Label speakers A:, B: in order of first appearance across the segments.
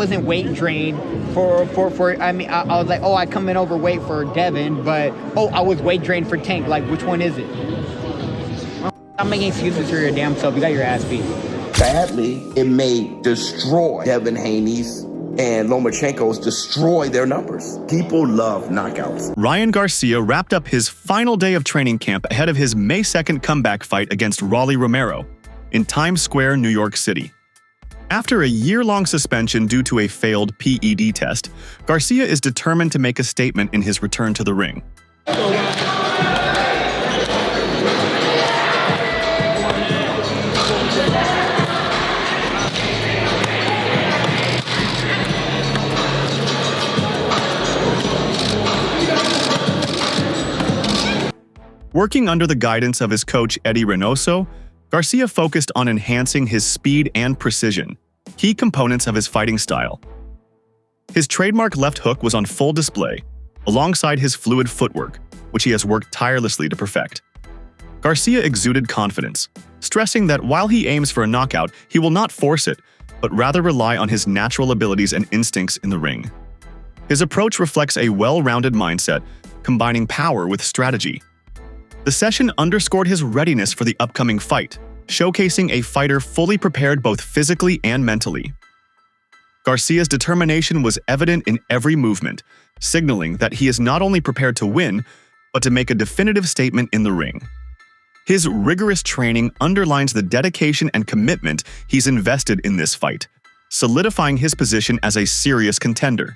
A: wasn't weight drained I mean, I was like, oh, I come in overweight for Devin, but, oh, I was weight drained for Tank. Like, which one is it? I'm making excuses for your damn self. You got your ass beat.
B: Sadly, it may destroy Devin Haneys and Lomachenko's destroy their numbers. People love knockouts.
C: Ryan Garcia wrapped up his final day of training camp ahead of his May 2nd comeback fight against Romero in Times Square, New York City. After a year-long suspension due to a failed PED test, Garcia is determined to make a statement in his return to the ring. Working under the guidance of his coach Eddie Reynoso, Garcia focused on enhancing his speed and precision, key components of his fighting style. His trademark left hook was on full display, alongside his fluid footwork, which he has worked tirelessly to perfect. Garcia exuded confidence, stressing that while he aims for a knockout, he will not force it, but rather rely on his natural abilities and instincts in the ring. His approach reflects a well-rounded mindset, combining power with strategy. The session underscored his readiness for the upcoming fight, showcasing a fighter fully prepared both physically and mentally. Garcia's determination was evident in every movement, signaling that he is not only prepared to win, but to make a definitive statement in the ring. His rigorous training underlines the dedication and commitment he's invested in this fight, solidifying his position as a serious contender.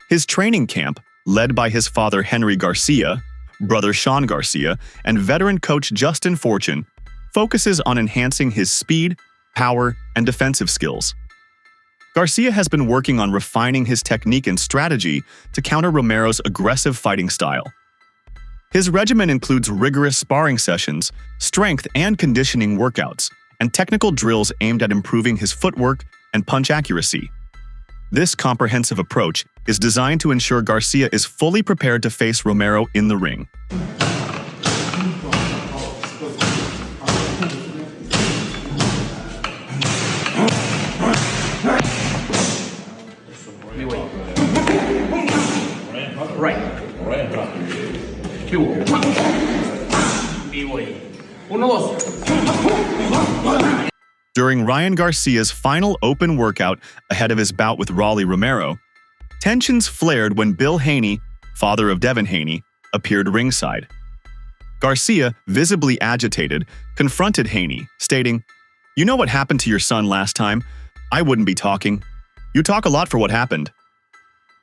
C: His training camp, led by his father Henry Garcia, brother Sean Garcia, and veteran coach Justin Fortune, focuses on enhancing his speed, power, and defensive skills. Garcia has been working on refining his technique and strategy to counter Romero's aggressive fighting style. His regimen includes rigorous sparring sessions, strength and conditioning workouts, and technical drills aimed at improving his footwork and punch accuracy. This comprehensive approach is designed to ensure Garcia is fully prepared to face Romero in the ring. During Ryan Garcia's final open workout ahead of his bout with Romero, tensions flared when Bill Haney, father of Devin Haney, appeared ringside. Garcia, visibly agitated, confronted Haney, stating, "You know what happened to your son last time? I wouldn't be talking. You talk a lot for what happened."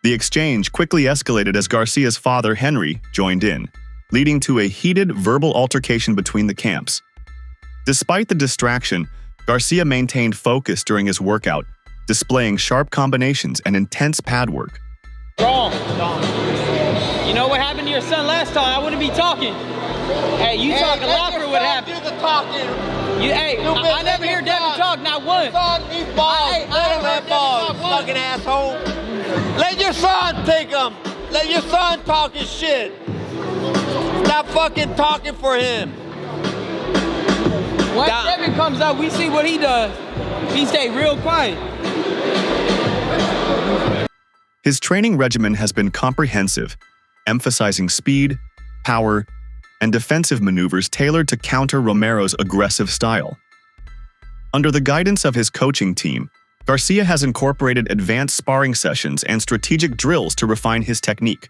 C: The exchange quickly escalated as Garcia's father, Henry, joined in, leading to a heated verbal altercation between the camps. Despite the distraction, Garcia maintained focus during his workout, displaying sharp combinations and intense pad work.
D: Wrong. You know what happened to your son last time? I wouldn't be talking. Hey, you talk a lot for what happened.
E: Do the talking.
D: I never hear Devin talk, not once.
E: These balls, let him have balls, fucking asshole. Let your son take them. Let your son talk his shit. Stop fucking talking for him.
D: When Devin comes out, we see what he does. He stay real quiet.
C: His training regimen has been comprehensive, emphasizing speed, power, and defensive maneuvers tailored to counter Romero's aggressive style. Under the guidance of his coaching team, Garcia has incorporated advanced sparring sessions and strategic drills to refine his technique.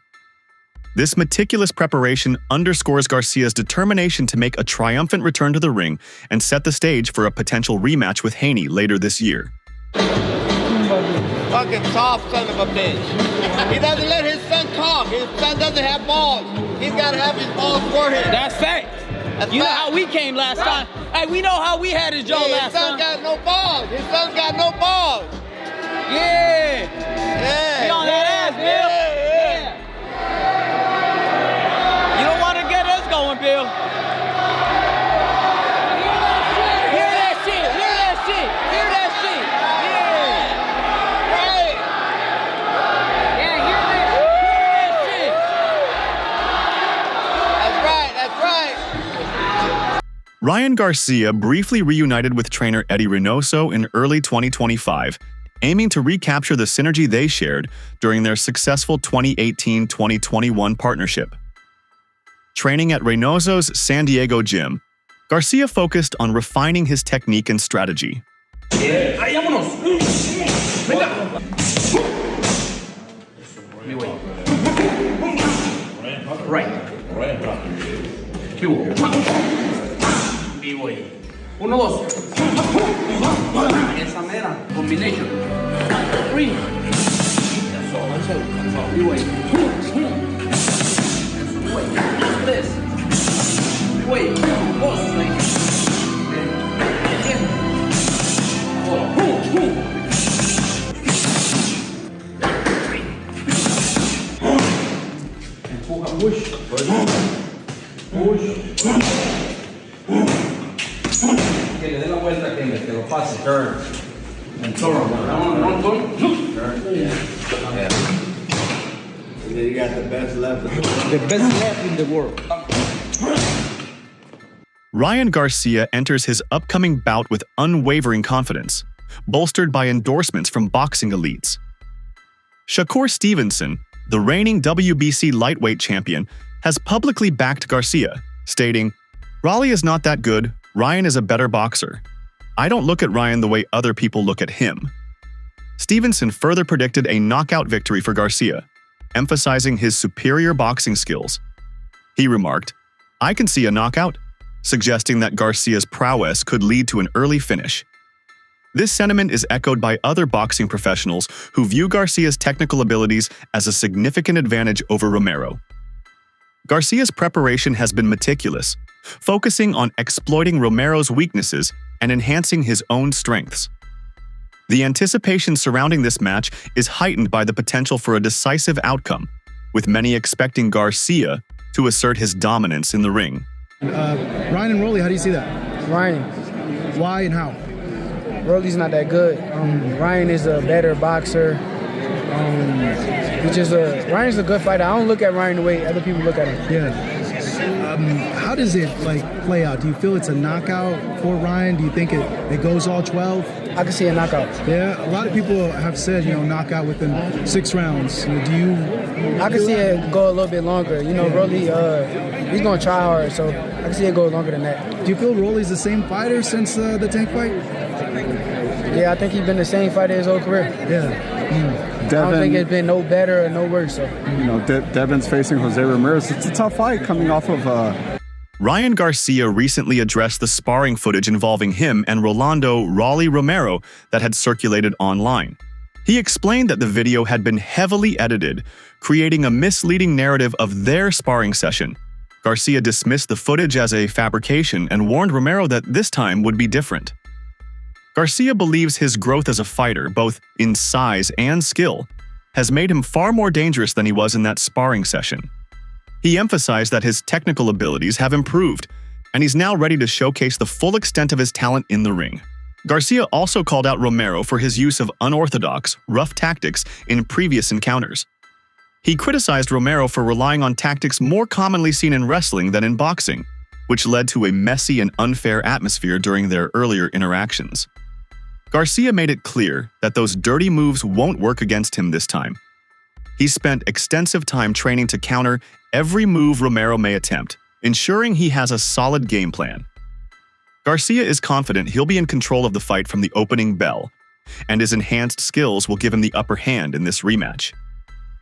C: This meticulous preparation underscores Garcia's determination to make a triumphant return to the ring and set the stage for a potential rematch with Haney later this year.
E: Fucking soft son of a bitch. He doesn't let his son talk. His son doesn't have balls. He's got to have his balls for him.
D: That's fact. You know how we came last time. Hey, we know how we had his jaw last time.
E: His son got no balls. His son got no balls.
D: Yeah.
E: Yeah.
D: Be on that ass, Bill.
E: Yeah.
D: You don't want to get us going, Bill. Hear that shit. Hear that shit. Hear that shit. Yeah.
E: Right.
D: Yeah, hear that shit.
E: That's right. That's right.
C: Ryan Garcia briefly reunited with trainer Eddie Reynoso in early 2025, aiming to recapture the synergy they shared during their successful 2018-2021 partnership. Training at Reynoso's San Diego gym, Garcia focused on refining his technique and strategy.
F: Uno, dos. Esa mera. Combination. Three. Eso. B-way. Tres. B-way. Dos. Empuja. Push. Push. Que le dé la vuelta, que lo pase. Turn. And turn. Run. Turn. Yeah. You got the best left. The best left in the world.
C: Ryan Garcia enters his upcoming bout with unwavering confidence, bolstered by endorsements from boxing elites. Shakur Stevenson, the reigning WBC lightweight champion, has publicly backed Garcia, stating, "Raleigh is not that good. Ryan is a better boxer. I don't look at Ryan the way other people look at him." Stevenson further predicted a knockout victory for Garcia, emphasizing his superior boxing skills. He remarked, "I can see a knockout," suggesting that Garcia's prowess could lead to an early finish. This sentiment is echoed by other boxing professionals who view Garcia's technical abilities as a significant advantage over Romero. Garcia's preparation has been meticulous, focusing on exploiting Romero's weaknesses and enhancing his own strengths. The anticipation surrounding this match is heightened by the potential for a decisive outcome, with many expecting Garcia to assert his dominance in the ring.
G: Ryan and Rolly, how do you see that?
H: Ryan.
G: Why and how?
H: Rolly's not that good. Ryan is a better boxer. Ryan's a good fighter. I don't look at Ryan the way other people look at him.
G: Yeah. How does it play out? Do you feel it's a knockout for Ryan? Do you think it goes all 12?
H: I can see a knockout.
G: Yeah, a lot of people have said, knockout within 6 rounds. Do you?
H: I can see it go a little bit longer. Rolly, he's gonna try hard, so I can see it go longer than that.
G: Do you feel Rolly's the same fighter since the Tank fight?
H: Yeah, I think he's been the same fighter his whole career.
G: Yeah.
H: I don't think it's been no better or no worse. So.
I: Devin's facing Jose Ramirez. It's a tough fight coming off of...
C: Ryan Garcia recently addressed the sparring footage involving him and Rolando "Raleigh" Romero that had circulated online. He explained that the video had been heavily edited, creating a misleading narrative of their sparring session. Garcia dismissed the footage as a fabrication and warned Romero that this time would be different. Garcia believes his growth as a fighter, both in size and skill, has made him far more dangerous than he was in that sparring session. He emphasized that his technical abilities have improved, and he's now ready to showcase the full extent of his talent in the ring. Garcia also called out Romero for his use of unorthodox, rough tactics in previous encounters. He criticized Romero for relying on tactics more commonly seen in wrestling than in boxing, which led to a messy and unfair atmosphere during their earlier interactions. Garcia made it clear that those dirty moves won't work against him this time. He spent extensive time training to counter every move Romero may attempt, ensuring he has a solid game plan. Garcia is confident he'll be in control of the fight from the opening bell, and his enhanced skills will give him the upper hand in this rematch.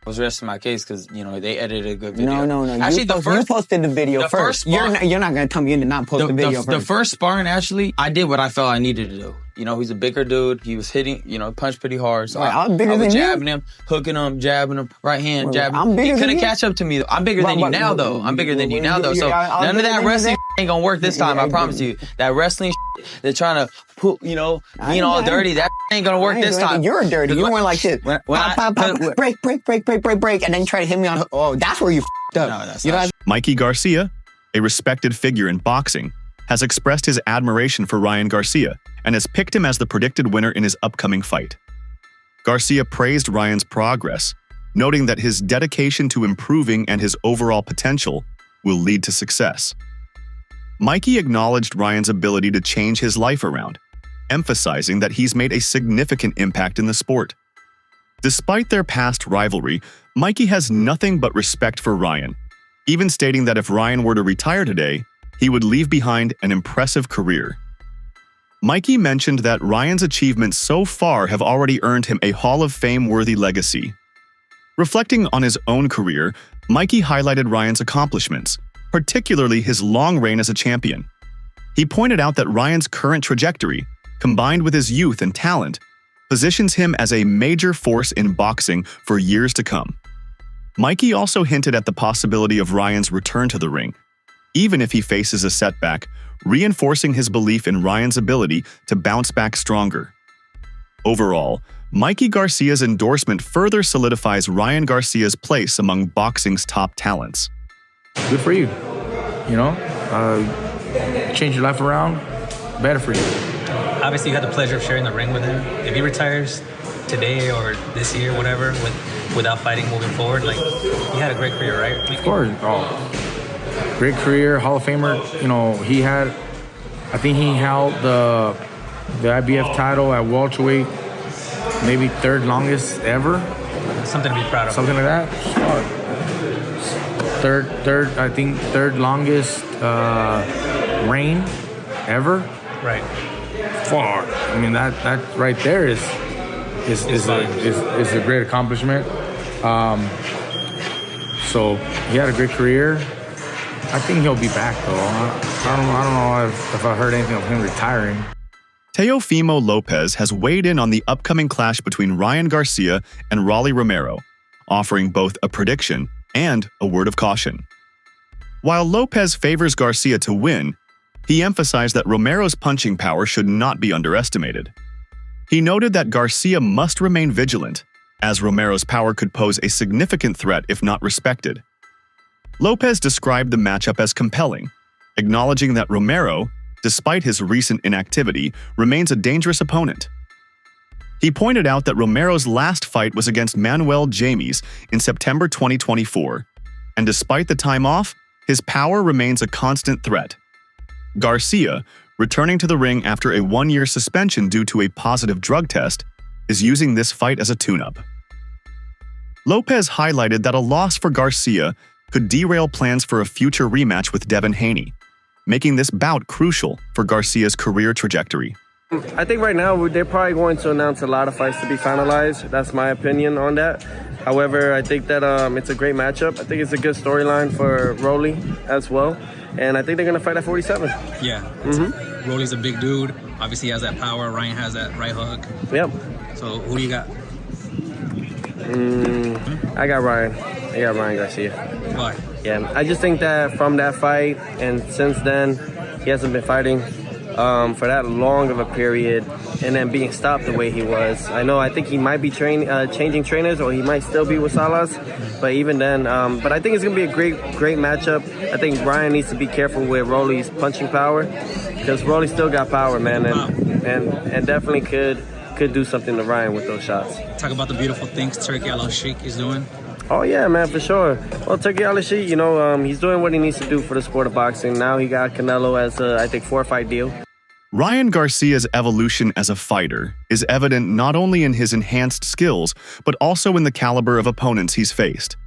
J: I was resting my case because, they edited a good video.
K: No.
J: Actually,
K: you posted the video first. You're not going to tell me you did not post the video first.
J: The first sparring, actually, I did what I felt I needed to do. He's a bigger dude. He was hitting, punched pretty hard. So I was jabbing him, hooking him, jabbing him, right hand, jabbing him. He couldn't catch up to me. I'm bigger than you now, though. I'm bigger than you now, though. So none of that wrestling ain't gonna work this time. I promise you. That wrestling they're trying to put, being all dirty. That ain't gonna work this time.
K: You're dirty. You weren't like shit. Break, and then try to hit me on. Oh, that's where you f***ed up.
J: No, that's not.
C: Mikey Garcia, a respected figure in boxing, has expressed his admiration for Ryan Garcia and has picked him as the predicted winner in his upcoming fight. Garcia praised Ryan's progress, noting that his dedication to improving and his overall potential will lead to success. Mikey acknowledged Ryan's ability to change his life around, emphasizing that he's made a significant impact in the sport. Despite their past rivalry, Mikey has nothing but respect for Ryan, even stating that if Ryan were to retire today, he would leave behind an impressive career. Mikey mentioned that Ryan's achievements so far have already earned him a Hall of Fame-worthy legacy. Reflecting on his own career, Mikey highlighted Ryan's accomplishments, particularly his long reign as a champion. He pointed out that Ryan's current trajectory, combined with his youth and talent, positions him as a major force in boxing for years to come. Mikey also hinted at the possibility of Ryan's return to the ring, even if he faces a setback, reinforcing his belief in Ryan's ability to bounce back stronger. Overall, Mikey Garcia's endorsement further solidifies Ryan Garcia's place among boxing's top talents.
L: Good for you. Change your life around, better for you.
M: Obviously, you had the pleasure of sharing the ring with him. If he retires today or this year, whatever, without fighting moving forward, he had a great career, right?
L: Of course. Great career, Hall of Famer. I think he held the IBF title at welterweight, maybe third longest ever.
M: Something to be proud of.
L: Something like that. Third longest reign ever.
M: Right.
L: Far. I mean, that right there is a great accomplishment. So he had a great career. I think he'll be back though. I don't know if I heard anything of him retiring.
C: Teofimo Lopez has weighed in on the upcoming clash between Ryan Garcia and Romero, offering both a prediction and a word of caution. While Lopez favors Garcia to win, he emphasized that Romero's punching power should not be underestimated. He noted that Garcia must remain vigilant, as Romero's power could pose a significant threat if not respected. Lopez described the matchup as compelling, acknowledging that Romero, despite his recent inactivity, remains a dangerous opponent. He pointed out that Romero's last fight was against Manuel James in September 2024, and despite the time off, his power remains a constant threat. Garcia, returning to the ring after a one-year suspension due to a positive drug test, is using this fight as a tune-up. Lopez highlighted that a loss for Garcia could derail plans for a future rematch with Devin Haney, making this bout crucial for Garcia's career trajectory.
N: I think right now they're probably going to announce a lot of fights to be finalized. That's my opinion on that. However, I think that it's a great matchup. I think it's a good storyline for Rolly as well. And I think they're going to fight at 47.
M: Yeah. Rolly's a big dude. Obviously, he has that power. Ryan has that right hook.
N: Yep.
M: So who do you got?
N: I got Ryan. I got Ryan Garcia.
M: Why?
N: Yeah, I just think that from that fight and since then, he hasn't been fighting for that long of a period and then being stopped the way he was. I think he might be changing trainers or he might still be with Salas, but even then, but I think it's going to be a great matchup. I think Ryan needs to be careful with Rolly's punching power because Rolly still got power, man, and definitely could do something to Ryan with those shots.
M: Talk about the beautiful things Turki Al-Sheikh is doing.
N: Oh yeah, man, for sure. Well, Turki Al-Sheikh, he's doing what he needs to do for the sport of boxing. Now he got Canelo as a, I think, 4-fight deal.
C: Ryan Garcia's evolution as a fighter is evident not only in his enhanced skills, but also in the caliber of opponents he's faced.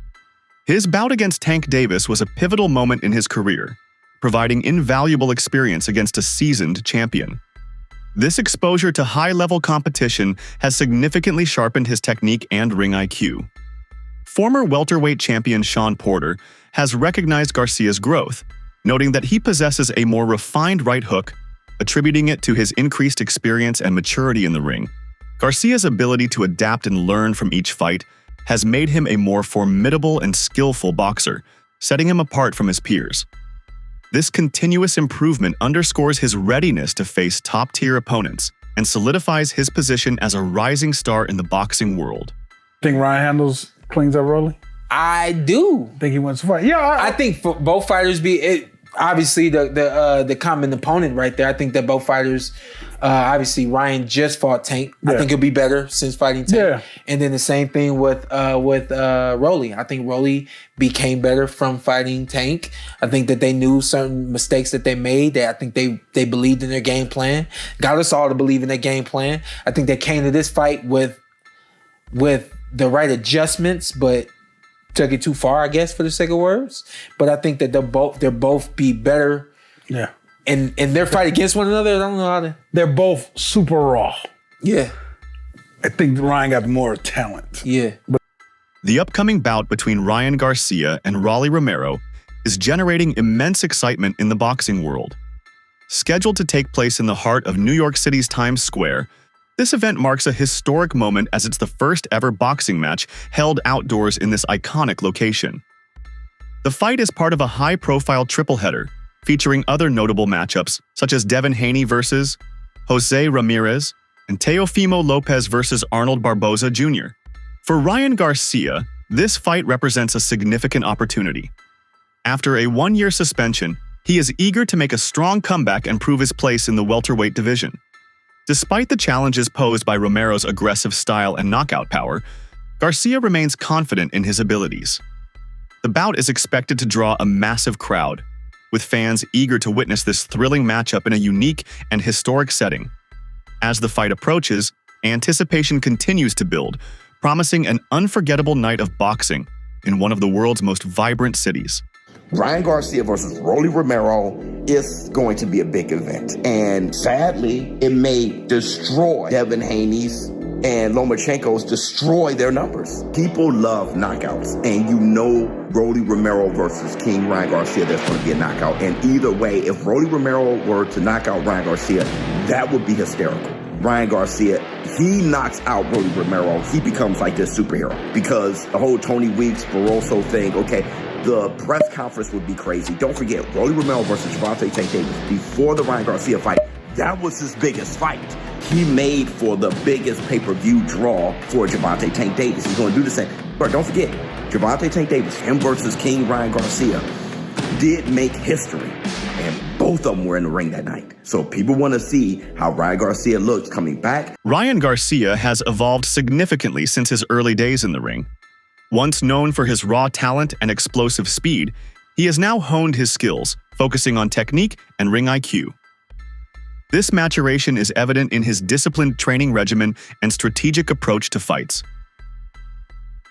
C: His bout against Tank Davis was a pivotal moment in his career, providing invaluable experience against a seasoned champion. This exposure to high-level competition has significantly sharpened his technique and ring IQ. Former welterweight champion Sean Porter has recognized Garcia's growth, noting that he possesses a more refined right hook, attributing it to his increased experience and maturity in the ring. Garcia's ability to adapt and learn from each fight has made him a more formidable and skillful boxer, setting him apart from his peers. This continuous improvement underscores his readiness to face top-tier opponents and solidifies his position as a rising star in the boxing world.
O: Think Ryan cleans up Rolly?
P: I do.
O: Think he wants to fight? Yeah,
P: I think for both fighters obviously the common opponent right there. I think that both fighters, obviously Ryan just fought Tank. I think he'll be better since fighting Tank. Yeah. And then the same thing with Rolly. I think Rolly became better from fighting Tank. I think that they knew certain mistakes that they made. I think they believed in their game plan. Got us all to believe in their game plan. I think they came to this fight with the right adjustments, but took it too far, I guess, for the sake of words. But I think that they'll both be better.
O: Yeah.
P: In their fight against one another. I don't know how to.
O: They're both super raw.
P: Yeah.
O: I think Ryan got more talent.
P: Yeah.
C: The upcoming bout between Ryan Garcia and Rolly Romero is generating immense excitement in the boxing world. Scheduled to take place in the heart of New York City's Times Square, this event marks a historic moment as it's the first ever boxing match held outdoors in this iconic location. The fight is part of a high-profile triple header featuring other notable matchups such as Devin Haney versus Jose Ramirez and Teofimo Lopez versus Arnold Barboza Jr. For Ryan Garcia, this fight represents a significant opportunity. After a one-year suspension, he is eager to make a strong comeback and prove his place in the welterweight division. Despite the challenges posed by Romero's aggressive style and knockout power, Garcia remains confident in his abilities. The bout is expected to draw a massive crowd, with fans eager to witness this thrilling matchup in a unique and historic setting. As the fight approaches, anticipation continues to build, promising an unforgettable night of boxing in one of the world's most vibrant cities.
B: Ryan Garcia versus Rolly Romero is going to be a big event. And sadly, it may destroy Devin Haneys and Lomachenko's destroy their numbers. People love knockouts. And you know Rolly Romero versus King Ryan Garcia, there's going to be a knockout. And either way, if Rolly Romero were to knock out Ryan Garcia, that would be hysterical. Ryan Garcia, he knocks out Rolly Romero, he becomes like this superhero. Because the whole Tony Weeks, Barroso thing, okay, the press conference would be crazy. Don't forget, Rolly Romero versus Gervonta Tank Davis, before the Ryan Garcia fight, that was his biggest fight. He made for the biggest pay-per-view draw for Gervonta Tank Davis. He's going to do the same. But don't forget, Gervonta Tank Davis, him versus King Ryan Garcia, did make history. And both of them were in the ring that night. So people want to see how Ryan Garcia looks coming back.
C: Ryan Garcia has evolved significantly since his early days in the ring. Once known for his raw talent and explosive speed, he has now honed his skills, focusing on technique and ring IQ. This maturation is evident in his disciplined training regimen and strategic approach to fights.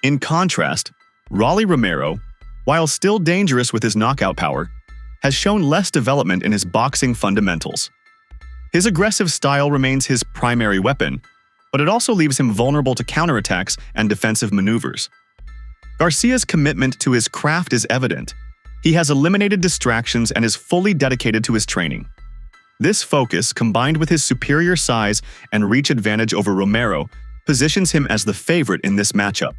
C: In contrast, Rolly Romero, while still dangerous with his knockout power, has shown less development in his boxing fundamentals. His aggressive style remains his primary weapon, but it also leaves him vulnerable to counterattacks and defensive maneuvers. Garcia's commitment to his craft is evident. He has eliminated distractions and is fully dedicated to his training. This focus, combined with his superior size and reach advantage over Romero, positions him as the favorite in this matchup.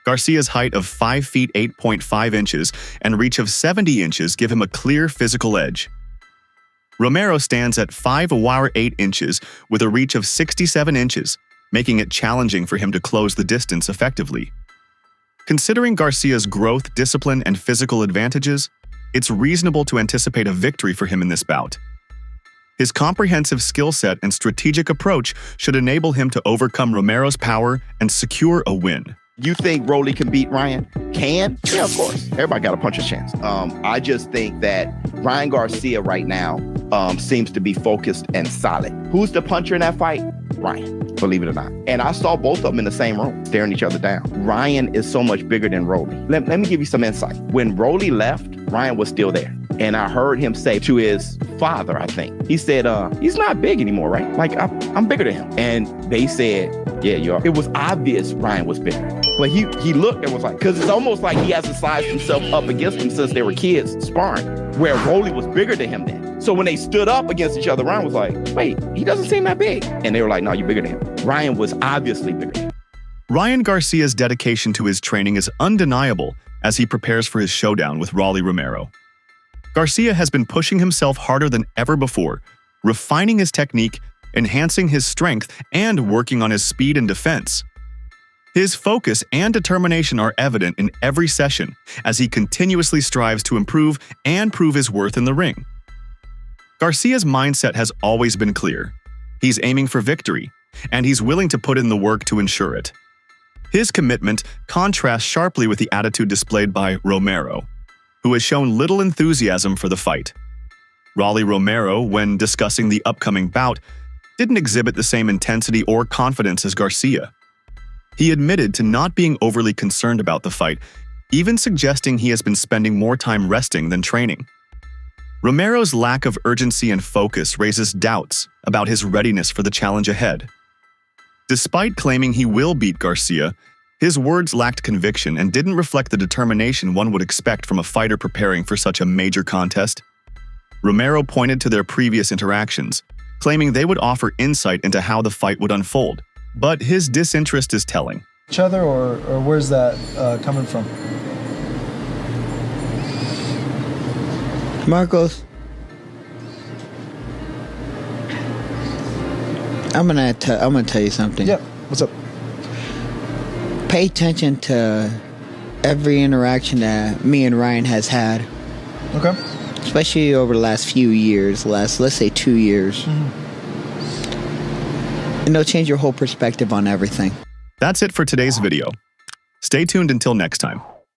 C: Garcia's height of 5 feet 8.5 inches and reach of 70 inches give him a clear physical edge. Romero stands at 5'8" inches with a reach of 67 inches, making it challenging for him to close the distance effectively. Considering Garcia's growth, discipline, and physical advantages, it's reasonable to anticipate a victory for him in this bout. His comprehensive skill set and strategic approach should enable him to overcome Romero's power and secure a win.
Q: You think Rolly can beat Ryan? Can? Yeah, of course. Everybody got a puncher's chance. I just think that Ryan Garcia right now seems to be focused and solid. Who's the puncher in that fight? Ryan, believe it or not. And I saw both of them in the same room, staring each other down. Ryan is so much bigger than Rolly. Let me give you some insight. When Rolly left, Ryan was still there. And I heard him say to his father, I think, he said, he's not big anymore, right? Like, I'm bigger than him. And they said, yeah, you are. It was obvious Ryan was bigger. But he looked and was like, because it's almost like he hasn't sized himself up against him since they were kids sparring, where Rolly was bigger than him then. So when they stood up against each other, Ryan was like, wait, he doesn't seem that big. And they were like, no, you're bigger than him. Ryan was obviously bigger than him.
C: Ryan Garcia's dedication to his training is undeniable as he prepares for his showdown with Rolly Romero. Garcia has been pushing himself harder than ever before, refining his technique, enhancing his strength, and working on his speed and defense. His focus and determination are evident in every session as he continuously strives to improve and prove his worth in the ring. Garcia's mindset has always been clear. He's aiming for victory, and he's willing to put in the work to ensure it. His commitment contrasts sharply with the attitude displayed by Romero, who has shown little enthusiasm for the fight. Rolly Romero, when discussing the upcoming bout, didn't exhibit the same intensity or confidence as Garcia. He admitted to not being overly concerned about the fight, even suggesting he has been spending more time resting than training. Romero's lack of urgency and focus raises doubts about his readiness for the challenge ahead. Despite claiming he will beat Garcia, his words lacked conviction and didn't reflect the determination one would expect from a fighter preparing for such a major contest. Romero pointed to their previous interactions, claiming they would offer insight into how the fight would unfold, but his disinterest is telling.
G: Each other, or where's that coming from?
K: Marcos, I'm gonna tell you something.
G: Yeah, what's up?
K: Pay attention to every interaction that me and Ryan has had.
G: Okay.
K: Especially over the last few years, let's say 2 years. And it'll change your whole perspective on everything.
C: That's it for today's video. Stay tuned until next time.